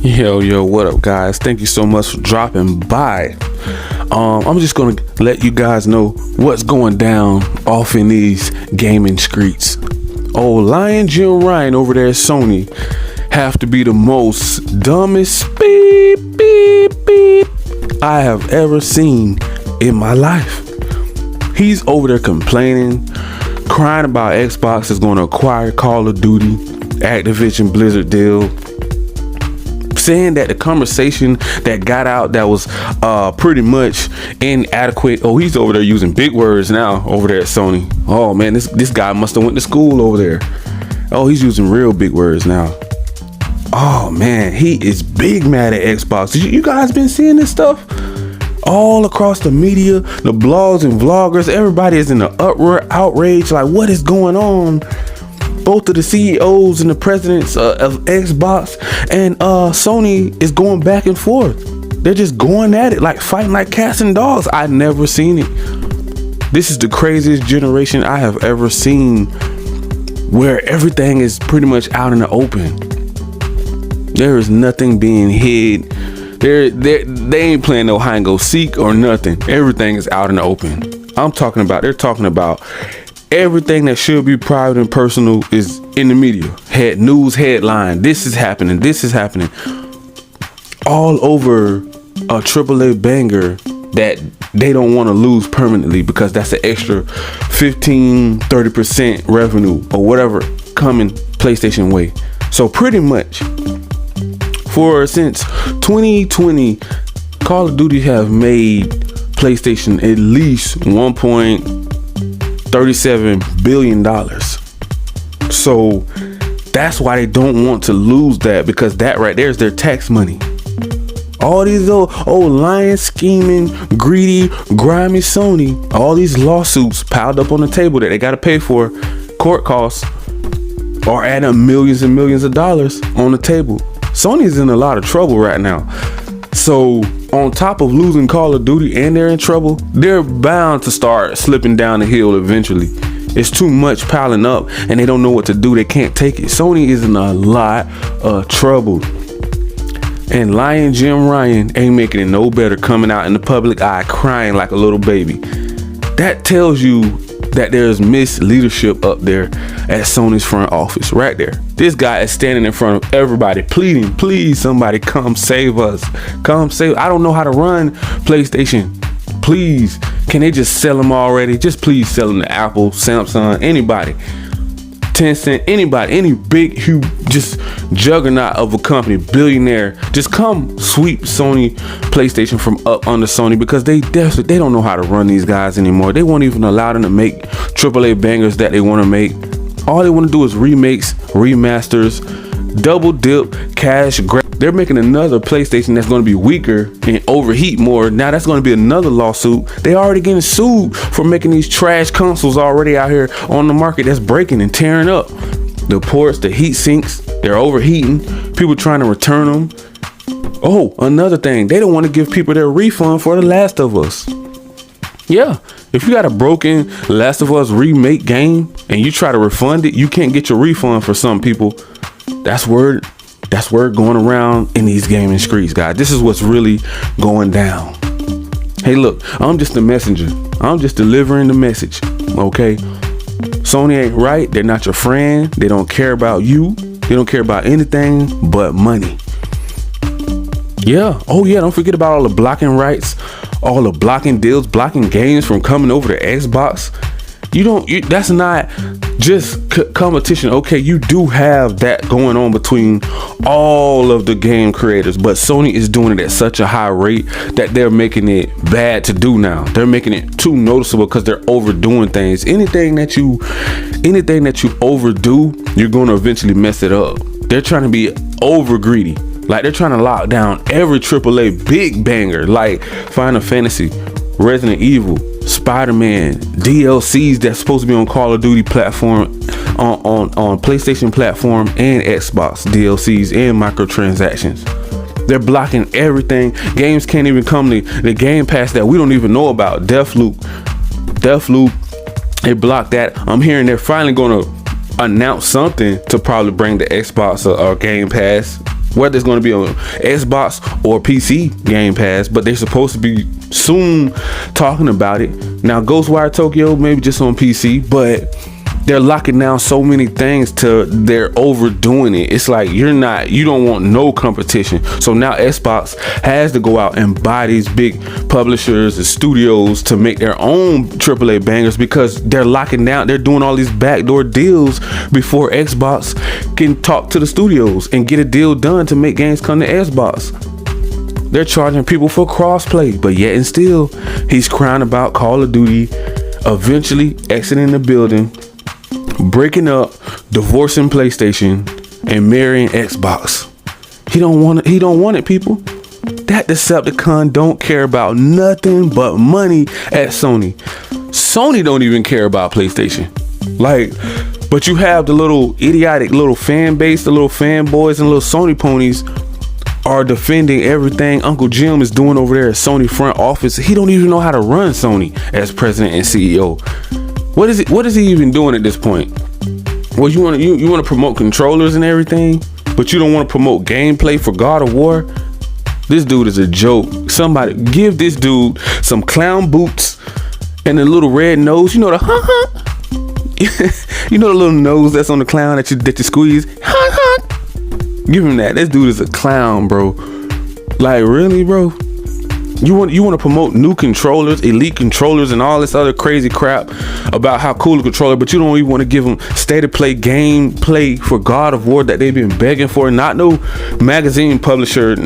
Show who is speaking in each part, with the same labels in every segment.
Speaker 1: Yo, what up, guys? Thank you so much for dropping by. I'm just gonna let you guys know what's going down off in these gaming streets. Lion Jim Ryan over there at Sony have to be the most dumbest beep I have ever seen in my life. He's over there complaining, crying about Xbox is going to acquire Call of Duty, Activision Blizzard deal, saying that the conversation that got out that was pretty much inadequate. He's over there using big words now over there at Sony. Oh man, this guy must have went to school over there. He's using real big words now. Oh man, he is big mad at Xbox. You guys been seeing this stuff all across the media, the blogs and vloggers? Everybody is in the uproar, outrage, like what is going on? Both of the CEOs and the presidents of Xbox and Sony is going back and forth. They're just going at it, like fighting like cats and dogs. I've never seen it. This is the craziest generation I have ever seen, where everything is pretty much out in the open. There is nothing being hid. They ain't playing no hide and go seek or nothing. Everything is out in the open. They're talking about everything that should be private and personal is in the media. News headline. This is happening. All over a AAA banger that they don't want to lose permanently, because that's an extra 15-30% revenue or whatever coming PlayStation way. So pretty much since 2020, Call of Duty have made PlayStation at least $1.37 billion. So that's why they don't want to lose that, because that right there is their tax money. All these old lying, scheming, greedy, grimy Sony, all these lawsuits piled up on the table that they got to pay for, court costs, are adding millions and millions of dollars on the table. Sony's in a lot of trouble right now. So on top of losing Call of Duty and they're in trouble, they're bound to start slipping down the hill eventually. It's too much piling up and they don't know what to do. They can't take it. Sony is in a lot of trouble. And Lion Jim Ryan ain't making it no better, coming out in the public eye crying like a little baby. That tells you that there's misleadership up there at Sony's front office right there. This guy is standing in front of everybody pleading, please somebody come save us. I don't know how to run PlayStation. Please, can they just sell them already? Just please sell them to Apple, Samsung, anybody. Tencent, anybody, any big, huge, just juggernaut of a company, billionaire, just come sweep Sony PlayStation from up under Sony, because they don't know how to run these guys anymore. They won't even allow them to make AAA bangers that they want to make. All they want to do is remakes, remasters, double dip, cash grab. They're making another PlayStation that's going to be weaker and overheat more. Now that's going to be another lawsuit. They already getting sued for making these trash consoles already out here on the market that's breaking and tearing up. The ports, the heat sinks, they're overheating. People trying to return them. Another thing, they don't want to give people their refund for The Last of Us. Yeah, if you got a broken Last of Us remake game and you try to refund it, you can't get your refund for some people. That's word going around in these gaming streets, guys. This is what's really going down. Hey, look, I'm just a messenger. I'm just delivering the message, okay? Sony ain't right. They're not your friend. They don't care about you. They don't care about anything but money. Yeah. Don't forget about all the blocking rights, all the blocking deals, blocking games from coming over to Xbox. That's not just competition. Okay, you do have that going on between all of the game creators, but Sony is doing it at such a high rate that they're making it bad to do now. They're making it too noticeable because they're overdoing things. Anything that you overdo, you're going to eventually mess it up. They're trying to be over greedy. Like they're trying to lock down every AAA big banger, like Final Fantasy, Resident Evil, Spider-Man, DLCs that's supposed to be on Call of Duty platform, on PlayStation platform and Xbox DLCs and microtransactions. They're blocking everything. Games can't even come to the Game Pass that we don't even know about. Deathloop, they blocked that. I'm hearing they're finally going to announce something to probably bring the Xbox or Game Pass. whether it's going to be on Xbox or PC Game Pass, but they're supposed to be soon talking about it. Now Ghostwire Tokyo maybe just on PC, but they're locking down so many things to they're overdoing it. It's like you don't want no competition. So now Xbox has to go out and buy these big publishers and studios to make their own AAA bangers, because they're locking down, they're doing all these backdoor deals before Xbox can talk to the studios and get a deal done to make games come to Xbox. They're charging people for crossplay, but yet and still he's crying about Call of Duty eventually exiting the building, breaking up, divorcing PlayStation, and marrying Xbox. He don't want it, people. That Decepticon don't care about nothing but money at Sony. Sony don't even care about PlayStation. But you have the little idiotic little fan base, the little fanboys and little Sony ponies are defending everything Uncle Jim is doing over there at Sony front office. He don't even know how to run Sony as president and CEO. What is he even doing at this point? Well, you want to promote controllers and everything, but you don't want to promote gameplay for God of War? This dude is a joke. Somebody give this dude some clown boots and a little red nose. You know the you know the little nose that's on the clown that you squeeze. Give him that. This dude is a clown, bro. Like, really, bro? You want to promote new controllers, elite controllers, and all this other crazy crap about how cool the controller, but you don't even want to give them state of play gameplay for God of War that they've been begging for. Not no magazine publisher,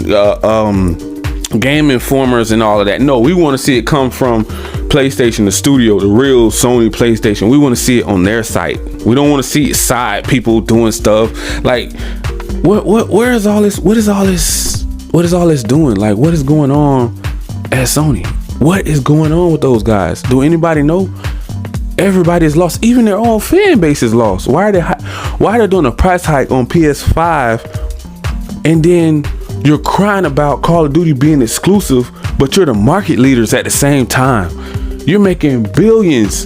Speaker 1: Game Informers, and all of that. No, we want to see it come from PlayStation, the studio, the real Sony PlayStation. We want to see it on their site. We don't want to see side people doing stuff like where is all this? What is all this? What is all this doing? Like, what is going on at Sony? What is going on with those guys? Do anybody know? Everybody is lost. Even their own fan base is lost. Why are they doing a price hike on PS5, and then you're crying about Call of Duty being exclusive, but you're the market leaders at the same time? You're making billions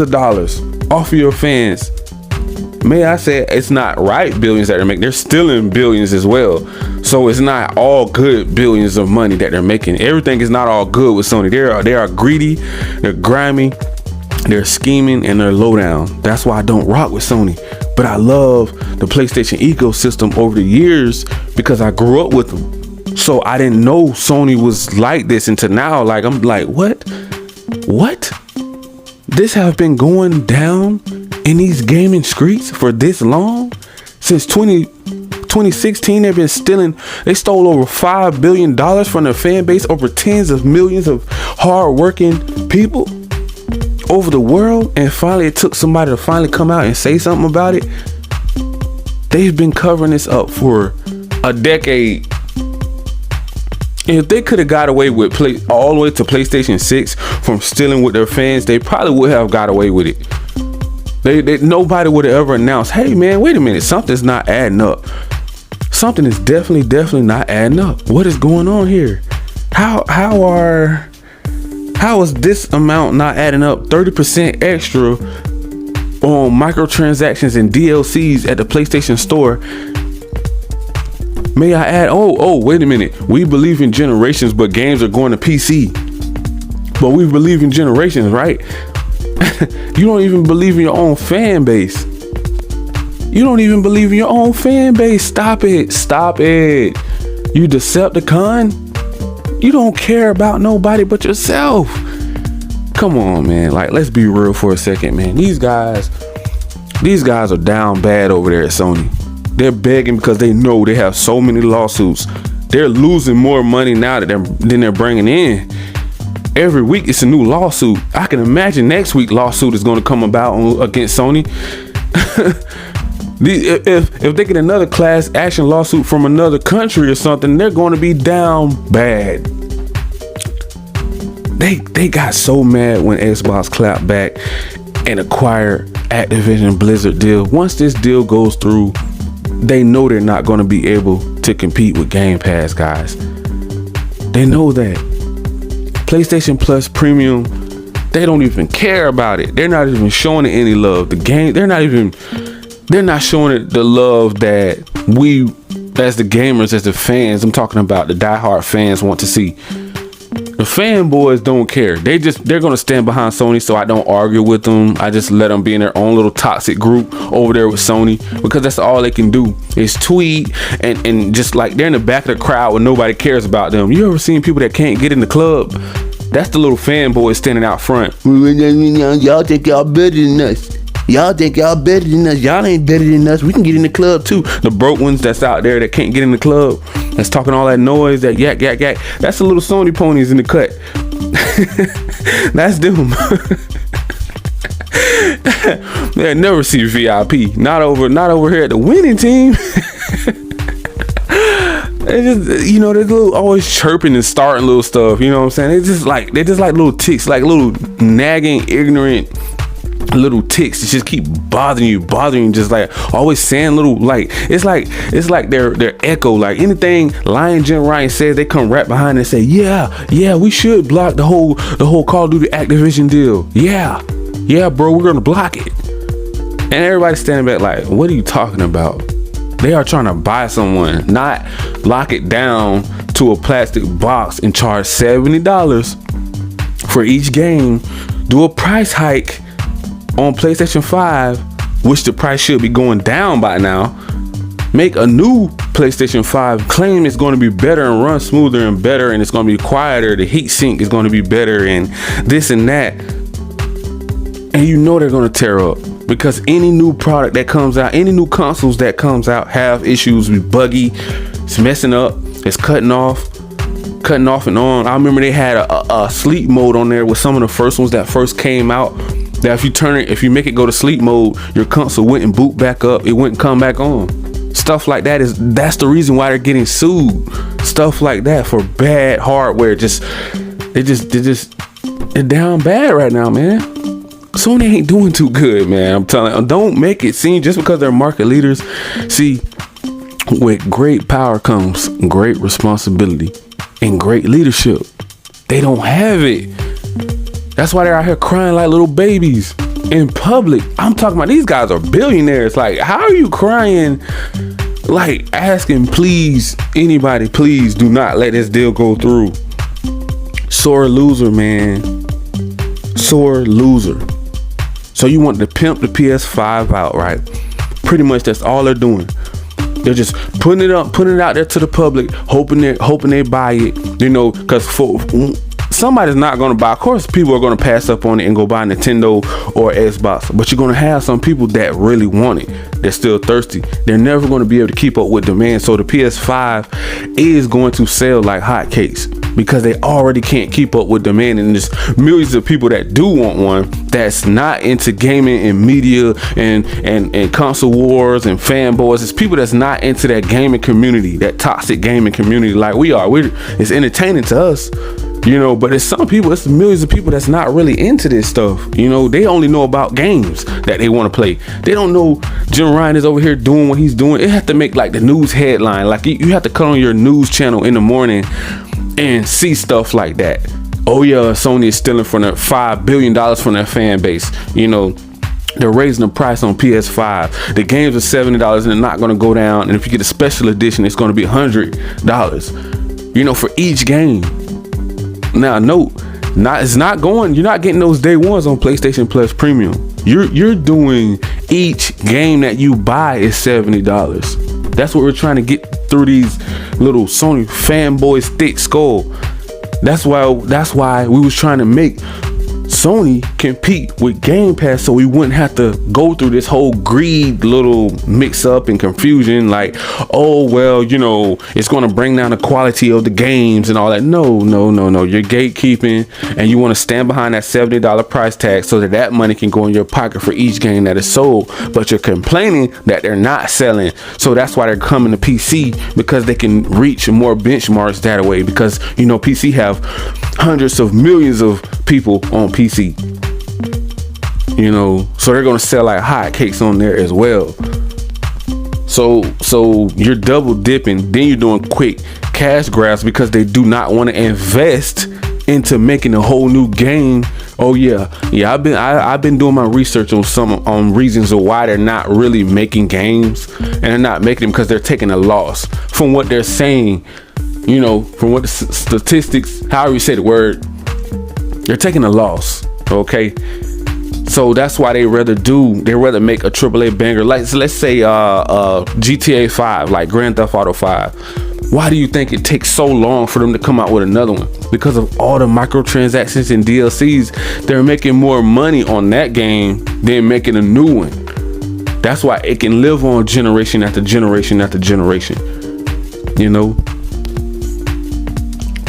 Speaker 1: of dollars off of your fans. May I say, it's not right billions that they're making. They're stealing billions as well. So it's not all good billions of money that they're making. Everything is not all good with Sony. They are greedy, they're grimy, they're scheming, and they're low down. That's why I don't rock with Sony. But I love the PlayStation ecosystem over the years because I grew up with them. So I didn't know Sony was like this until now. Like, I'm like, what? This have been going down in these gaming streets for this long? Since 2016, they've been stealing. They stole over $5 billion from their fan base, over tens of millions of hard-working people over the world, and finally it took somebody to finally come out and say something about it. They've been covering this up for a decade. And if they could have got away with all the way to PlayStation 6 from stealing with their fans, they probably would have got away with it. Nobody would have ever announced, hey man, wait a minute, something's not adding up. Something is definitely not adding up. What is going on here? How is this amount not adding up? 30% extra on microtransactions and DLCs at the PlayStation Store. May I add, oh, wait a minute. We believe in generations, but games are going to PC. But we believe in generations, right? You don't even believe in your own fan base. You don't even believe in your own fan base. Stop it. You Decepticon. You don't care about nobody but yourself. Come on, man. Like, let's be real for a second, man. These guys are down bad over there at Sony. They're begging because they know they have so many lawsuits. They're losing more money now than they're bringing in. Every week it's a new lawsuit. I can imagine next week lawsuit is going to come about against Sony. If they get another class action lawsuit from another country or something, they're going to be down bad. They got so mad when Xbox clapped back and acquired Activision Blizzard deal. Once this deal goes through, they know they're not going to be able to compete with Game Pass, guys. They know that. PlayStation Plus Premium, they don't even care about it. They're not even showing it any love. The game, they're not showing it the love that we as the gamers, as the fans, I'm talking about the diehard fans want to see. The fanboys don't care. They're gonna stand behind Sony, so I don't argue with them. I just let them be in their own little toxic group over there with Sony, because that's all they can do is tweet and just like they're in the back of the crowd when nobody cares about them. You ever seen people that can't get in the club? That's the little fanboys standing out front. Y'all think y'all better than us. Y'all think y'all better than us. Y'all ain't better than us. We can get in the club too. The broke ones that's out there that can't get in the club, that's talking all that noise, that yak. That's the little Sony ponies in the cut. That's them. They'll never see VIP. Not over here at the winning team. They just, you know, they're little always chirping and starting little stuff. You know what I'm saying? They're just like little ticks, like little nagging, ignorant little ticks that just keep bothering you, just like always saying little, like it's like their echo. Like anything Lion Jim Ryan says, they come right behind and say, yeah, we should block the whole Call of Duty Activision deal. Yeah, bro, we're gonna block it. And everybody's standing back like, what are you talking about? They are trying to buy someone, not lock it down to a plastic box and charge $70 for each game. Do a price hike on PlayStation 5, which the price should be going down by now. Make a new PlayStation 5, claim it's going to be better and run smoother and better, and it's going to be quieter, the heat sink is going to be better, and this and that. And you know they're going to tear up, because any new product that comes out, any new consoles that comes out have issues with buggy, it's messing up, it's cutting off and on. I remember they had a sleep mode on there with some of the first ones that first came out, that if you make it go to sleep mode, your console wouldn't boot back up, it wouldn't come back on. Stuff like that's the reason why they're getting sued. Stuff like that for bad hardware. They're down bad right now, man. Sony ain't doing too good, man. I'm telling you, don't make it seem just because they're market leaders. See, with great power comes great responsibility and great leadership. They don't have it. That's why they're out here crying like little babies in public. I'm talking about, these guys are billionaires. Like, how are you crying? Like, asking, please, anybody, please do not let this deal go through. Sore loser, man. Sore loser. So you want to pimp the PS5 out, right? Pretty much that's all they're doing. They're just putting it out there to the public, hoping they buy it, you know, because somebody's not going to buy. Of course, people are going to pass up on it and go buy Nintendo or Xbox, but you're going to have some people that really want it. They're still thirsty. They're never going to be able to keep up with demand. So the PS5 is going to sell like hotcakes, because they already can't keep up with demand. And there's millions of people that do want one, that's not into gaming and media and console wars and fanboys. It's people that's not into that gaming community, that toxic gaming community like we are. It's entertaining to us, you know, but it's some people, it's millions of people that's not really into this stuff. You know, they only know about games that they want to play. They don't know Jim Ryan is over here doing what he's doing. It have to make like the news headline. Like you have to cut on your news channel in the morning and see stuff like that. Oh yeah, Sony is stealing from their $5 billion from their fan base. You know, they're raising the price on PS5. The games are $70 and they're not going to go down. And if you get a special edition, it's going to be $100. You know, for each game. Now, note, you're not getting those day ones on PlayStation Plus Premium. You're doing each game that you buy is $70. That's what we're trying to get through these little Sony fanboys thick skull. That's why we was trying to make Sony compete with Game Pass, so we wouldn't have to go through this whole greed little mix up and confusion, like, oh well, you know, it's going to bring down the quality of the games and all that. No, you're gatekeeping, and you want to stand behind that $70 price tag so that money can go in your pocket for each game that is sold. But you're complaining that they're not selling, so that's why they're coming to PC, because they can reach more benchmarks that way, because, you know, PC have hundreds of millions of people on PC, you know, so they're gonna sell like hotcakes on there as well. So you're double dipping, then you're doing quick cash grabs because they do not want to invest into making a whole new game. Oh yeah, I've been doing my research on reasons of why they're not really making games, and they're not making them because they're taking a loss. From what they're saying, you know, from what the statistics, however you say the word, they're taking a loss. Okay, so that's why they rather make a AAA banger, like let's say GTA 5, like Grand Theft Auto 5. Why do you think it takes so long for them to come out with another one? Because of all the microtransactions and DLCs. They're making more money on that game than making a new one. That's why it can live on generation after generation after generation, you know.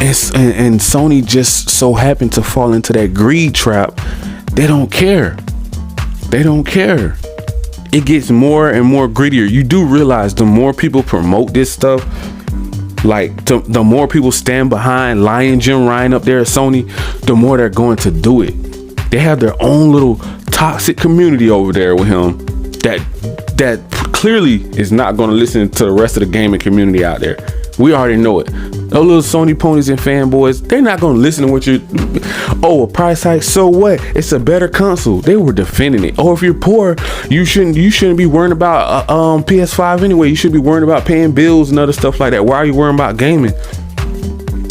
Speaker 1: And Sony just so happened to fall into that greed trap. They don't care. They don't care. It gets more and more greedier. You do realize the more people promote this stuff, like the more people stand behind Lion Jim Ryan up there at Sony, the more they're going to do it. They have their own little toxic community over there with him that clearly is not going to listen to the rest of the gaming community out there. We already know it. Those little Sony ponies and fanboys, they're not going to listen to what you. Oh, a price hike. So what? It's a better console. They were defending it. Oh, if you're poor, you shouldn't be worrying about PS5 anyway. You should be worrying about paying bills and other stuff like that. Why are you worrying about gaming?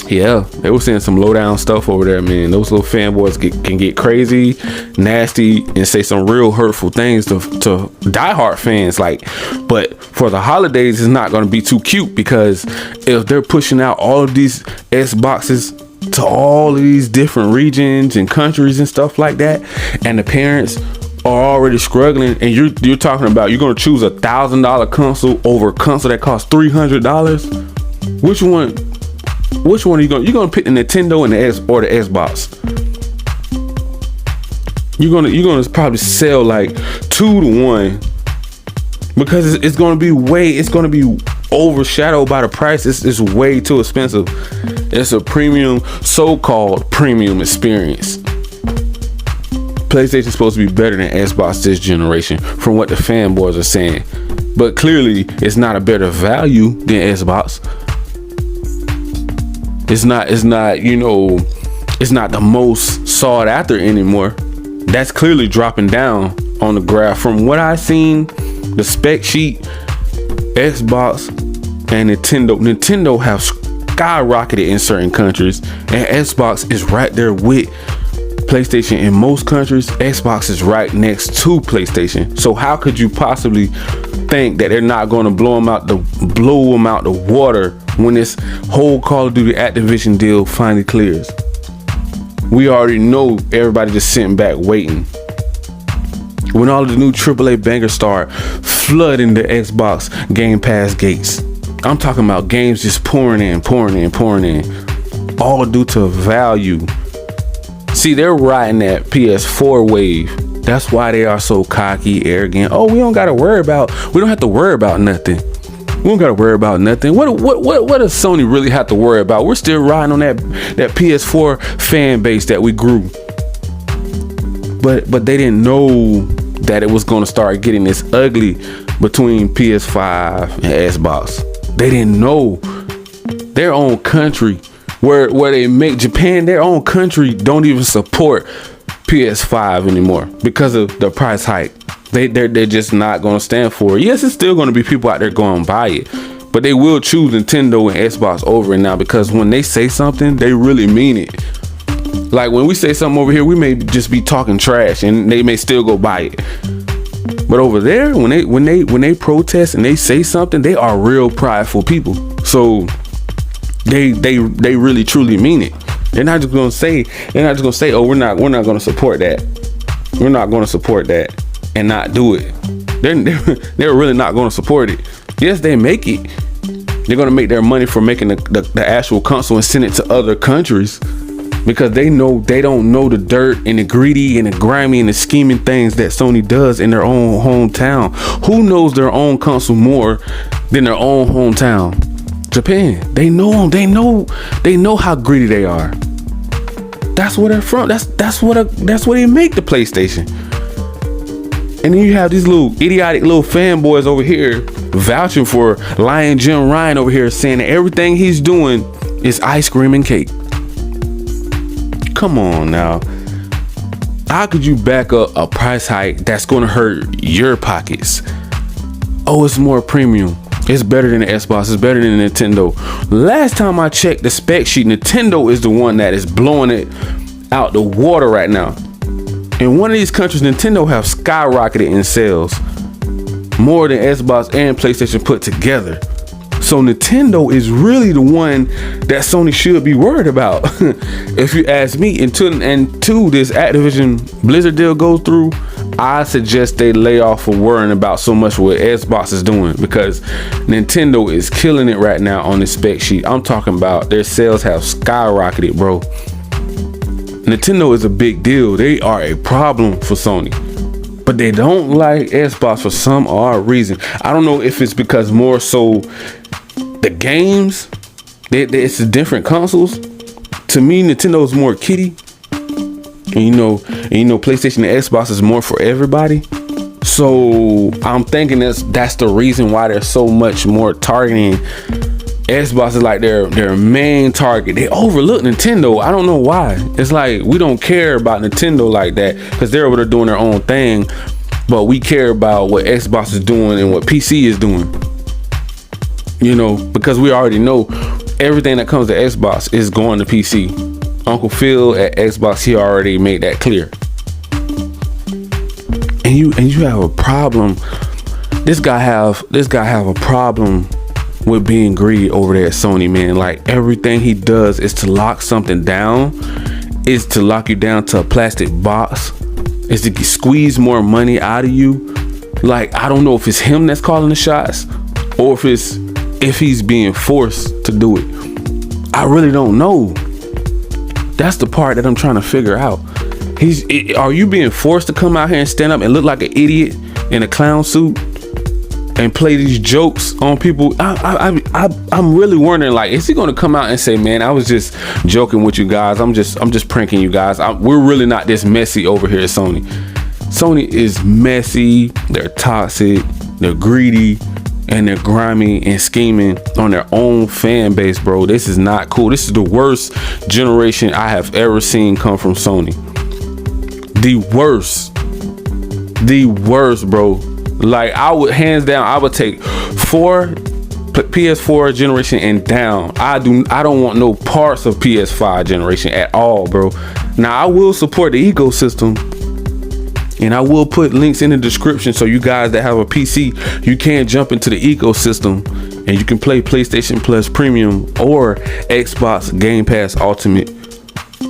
Speaker 1: Yeah, they were saying some low down stuff over there, man. Those little fanboys can get crazy, nasty, and say some real hurtful things to diehard fans. Like, but for the holidays, it's not going to be too cute, because if they're pushing out all of these Xboxes to all of these different regions and countries and stuff like that, and the parents are already struggling, and you're talking about you're going to choose $1,000 console over a console that costs $300. Which one are you going? You're gonna pick the Nintendo and the Xbox. You're gonna probably sell like 2 to 1, because it's gonna be overshadowed by the price. It's way too expensive. It's a premium, so-called premium experience. PlayStation's supposed to be better than Xbox this generation, from what the fanboys are saying, but clearly it's not a better value than Xbox. It's not, you know, it's not the most sought after anymore. That's clearly dropping down on the graph. From what I've seen, the spec sheet, Xbox and Nintendo have skyrocketed in certain countries, and Xbox is right there with PlayStation in most countries. Xbox is right next to PlayStation. So how could you possibly think that they're not going to blow them out the water when this whole Call of Duty Activision deal finally clears? We already know everybody just sitting back waiting. When all of the new AAA bangers start flooding the Xbox Game Pass gates, I'm talking about games just pouring in, all due to value. See, they're riding that PS4 wave. That's why they are so cocky, arrogant. Oh, we don't have to worry about nothing. We don't gotta worry about nothing. What does Sony really have to worry about? We're still riding on that PS4 fan base that we grew. But they didn't know that it was gonna start getting this ugly between PS5 and Xbox. They didn't know. Their own country, where they make Japan, their own country don't even support PS5 anymore because of the price hike. They're just not going to stand for it. Yes, it's still going to be people out there going to buy it, but they will choose Nintendo and Xbox over it now, because when they say something, they really mean it. Like when we say something over here, we may just be talking trash and they may still go buy it. But over there, when they protest and they say something, they are real prideful people. So they really truly mean it. They're not just gonna say, oh, we're not gonna support that. We're not gonna support that and not do it. They're really not gonna support it. Yes, they make it. They're gonna make their money for making the actual console and send it to other countries, because they don't know the dirt and the greedy and the grimy and the scheming things that Sony does in their own hometown. Who knows their own console more than their own hometown? Japan. They know them. They know how greedy they are. That's where they're from. That's where they make the PlayStation. And then you have these little idiotic little fanboys over here vouching for Lion Jim Ryan over here, saying that everything he's doing is ice cream and cake. Come on now. How could you back up a price hike that's going to hurt your pockets? Oh, it's more premium. It's better than the Xbox. It's better than the Nintendo. Last time I checked the spec sheet, Nintendo is the one that is blowing it out the water right now. In one of these countries, Nintendo have skyrocketed in sales more than Xbox and PlayStation put together. So Nintendo is really the one that Sony should be worried about. If you ask me, until this Activision Blizzard deal goes through, I suggest they lay off for worrying about so much what Xbox is doing, because Nintendo is killing it right now on the spec sheet. I'm talking about their sales have skyrocketed, bro. Nintendo is a big deal. They are a problem for Sony, but they don't like Xbox for some odd reason. I don't know if it's because more so the games, it's the different consoles. To me, Nintendo is more kiddie, and you know, PlayStation and Xbox is more for everybody. So I'm thinking that's the reason why there's so much more targeting. Xbox is like their main target. They overlook Nintendo. I don't know why. It's like we don't care about Nintendo like that because they're over there doing their own thing, but we care about what Xbox is doing and what PC is doing. You know, because we already know everything that comes to Xbox is going to PC. Uncle Phil at Xbox, he already made that clear. And you have a problem. This guy have a problem with being greedy over there at Sony, man. Like, everything he does is to lock something down, is to lock you down to a plastic box, is to squeeze more money out of you. Like, I don't know if it's him that's calling the shots or if he's being forced to do it. I really don't know. That's the part that I'm trying to figure out. Are you being forced to come out here and stand up and look like an idiot in a clown suit and play these jokes on people? I'm really wondering, like, is he going to come out and say, man, I was just joking with you guys. I'm just pranking you guys. We're really not this messy over here at Sony. Sony is messy. They're toxic. They're greedy. And they're grimy and scheming on their own fan base, bro. This is not cool. This is the worst generation I have ever seen come from Sony. The worst, bro. Like, I would, hands down, I would take PS4 generation and down. I don't want no parts of PS5 generation at all, bro. Now, I will support the ecosystem, and I will put links in the description so you guys that have a PC, you can jump into the ecosystem and you can play PlayStation Plus Premium or Xbox Game Pass Ultimate.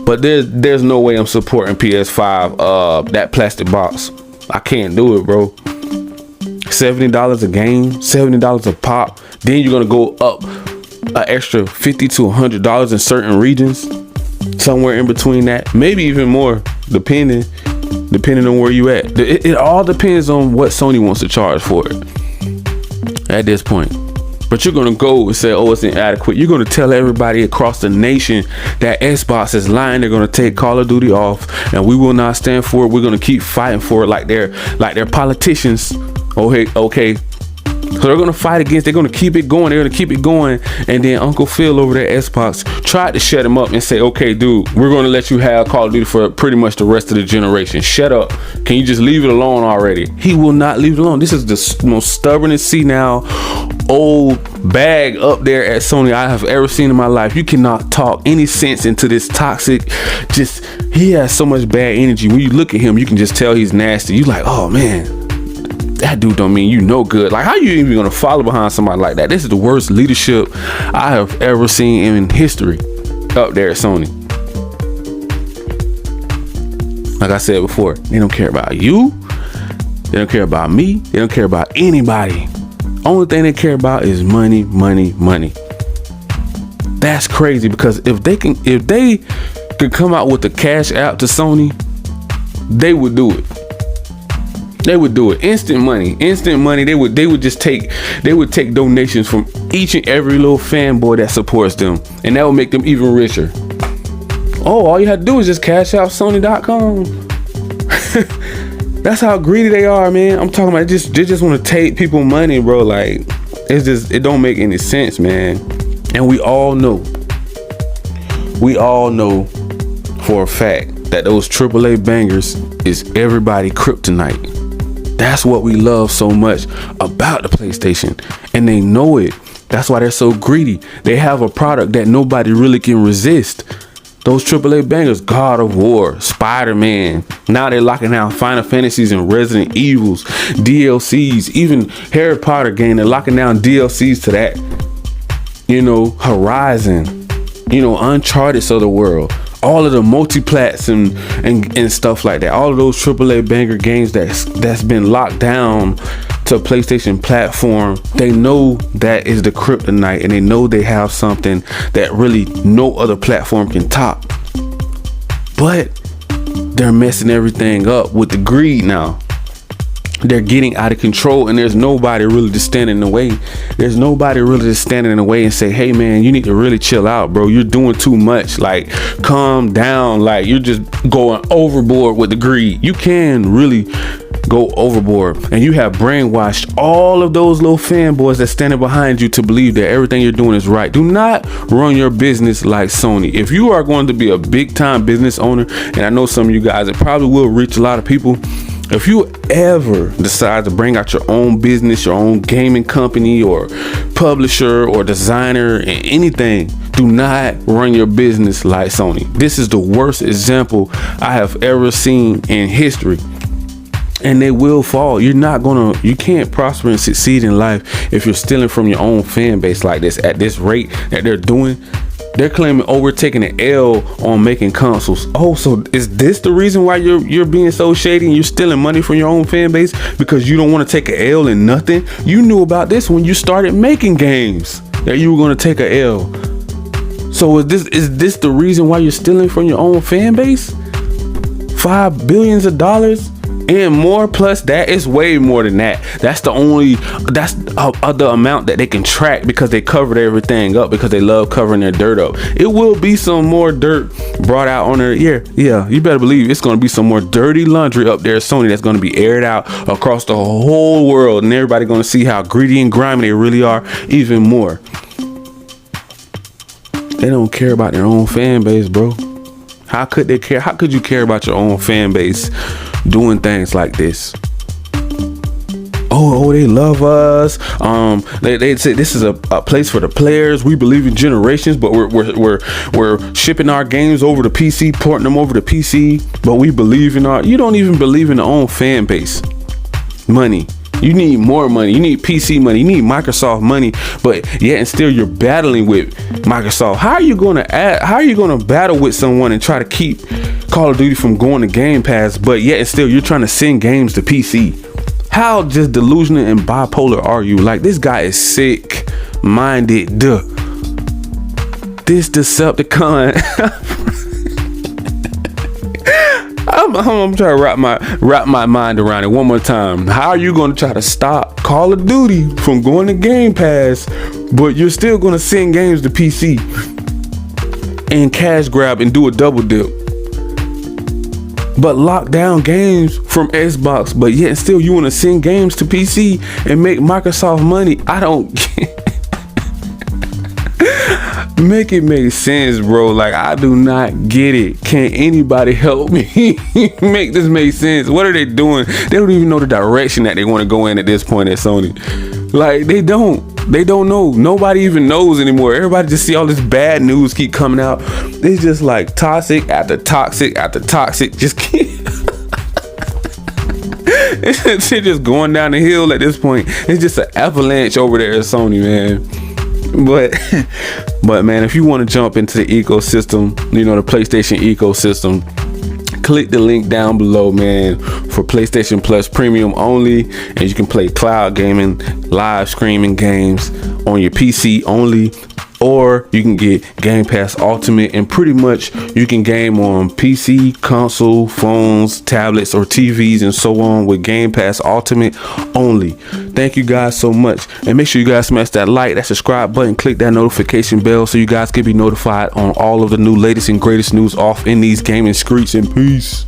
Speaker 1: But there's no way I'm supporting PS5 that plastic box. I can't do it, bro. $70 a game, $70 a pop. Then you're gonna go up an extra $50 to $100 in certain regions, somewhere in between that, maybe even more, depending on where you at. It all depends on what Sony wants to charge for it at this point. But you're gonna go and say, oh, it's inadequate. You're gonna tell everybody across the nation that Xbox is lying. They're gonna take Call of Duty off, and we will not stand for it. We're gonna keep fighting for it like they're politicians. Okay. So they're gonna fight against. They're gonna keep it going. And then Uncle Phil over there at Xbox tried to shut him up and say, okay, dude, we're gonna let you have Call of Duty for pretty much the rest of the generation. Shut up. Can you just leave it alone already? He will not leave it alone. This is the most stubbornest senile old bag up there at Sony I have ever seen in my life. You cannot talk any sense into this toxic. He has so much bad energy. When you look at him, you can just tell he's nasty. You like, oh man, that dude don't mean you no good. Like, how you even gonna follow behind somebody like that? This is the worst leadership I have ever seen in history up there at Sony. Like I said before, they don't care about you. They don't care about me. They don't care about anybody. Only thing they care about is money. That's crazy, because if they could come out with the cash app to Sony, they would do it. Instant money. They would take donations from each and every little fanboy that supports them, and that would make them even richer. Oh, all you have to do is just cash out Sony.com. That's how greedy they are, man. I'm talking about they just want to take people money, bro. Like, it don't make any sense, man. And we all know for a fact that those AAA bangers is everybody kryptonite. That's what we love so much about the PlayStation, and they know it. That's why they're so greedy. They have a product that nobody really can resist. Those AAA bangers, God of War, Spider-Man. Now they're locking down Final Fantasies and Resident Evils, DLCs, even Harry Potter game. They're locking down DLCs to that. You know, Horizon, you know, Uncharted of the world. All of the multi-plats and stuff like that. All of those AAA banger games that's been locked down to a PlayStation platform. They know that is the kryptonite, and they know they have something that really no other platform can top. But they're messing everything up with the greed now. They're getting out of control, and there's nobody really to stand in the way. There's nobody really to stand in the way and say, hey man, you need to really chill out, bro. You're doing too much. Like, calm down. Like, you're just going overboard with the greed. You can really go overboard, and you have brainwashed all of those little fanboys that's standing behind you to believe that everything you're doing is right. Do not run your business like Sony. If you are going to be a big time business owner, and I know some of you guys, it probably will reach a lot of people. If you ever decide to bring out your own business, your own gaming company or publisher or designer and anything, do not run your business like Sony. This is the worst example I have ever seen in history. And they will fall. You can't prosper and succeed in life if you're stealing from your own fan base like this at this rate that they're doing. They're claiming, oh, we're taking an L on making consoles. Oh, so is this the reason why you're being so shady and you're stealing money from your own fan base because you don't want to take an L in nothing? You knew about this when you started making games, that you were going to take an L. So is this the reason why you're stealing from your own fan base? $5 billion and more, plus that is way more than that. That's the amount that they can track because they covered everything up, because they love covering their dirt up. It will be some more dirt brought out on there. Yeah, you better believe it's going to be some more dirty laundry up there at Sony that's going to be aired out across the whole world, and everybody going to see how greedy and grimy they really are even more. They don't care about their own fan base, bro. How could they care? How could you care about your own fan base doing things like this? Oh, they love us. They say this is a place for the players. We believe in generations, but we're shipping our games over to PC, porting them over to PC. But we believe in you don't even believe in your own fan base. Money. You need more money. You need PC money. You need Microsoft money. But yet and still you're battling with Microsoft. How are you going to battle with someone and try to keep Call of Duty from going to Game Pass, but yet and still you're trying to send games to PC? How just delusional and bipolar are you? Like, this guy is sick minded. This Decepticon. I'm trying to wrap my mind around it one more time. How are you going to try to stop Call of Duty from going to Game Pass, but you're still going to send games to PC and cash grab and do a double dip, but lock down games from Xbox, but yet still you want to send games to PC and make Microsoft money? I don't make it make sense, bro. Like, I do not get it. Can anybody help me make this make sense? What are they doing? They don't even know the direction that they want to go in at this point at Sony. Like, they don't know. Nobody even knows anymore. Everybody just see all this bad news keep coming out. It's just like toxic after toxic after toxic. Just keep it's just going down the hill at this point. It's just an avalanche over there at Sony, man. But man, if you want to jump into the ecosystem, the PlayStation ecosystem, click the link down below, man, for PlayStation Plus Premium only, and you can play cloud gaming, live streaming games on your PC only, or you can get Game Pass Ultimate, and pretty much you can game on PC, console, phones, tablets, or TVs and so on with Game Pass Ultimate only. Thank you guys so much, and make sure you guys smash that like, that subscribe button, click that notification bell so you guys can be notified on all of the new latest and greatest news off in these gaming streets. And peace.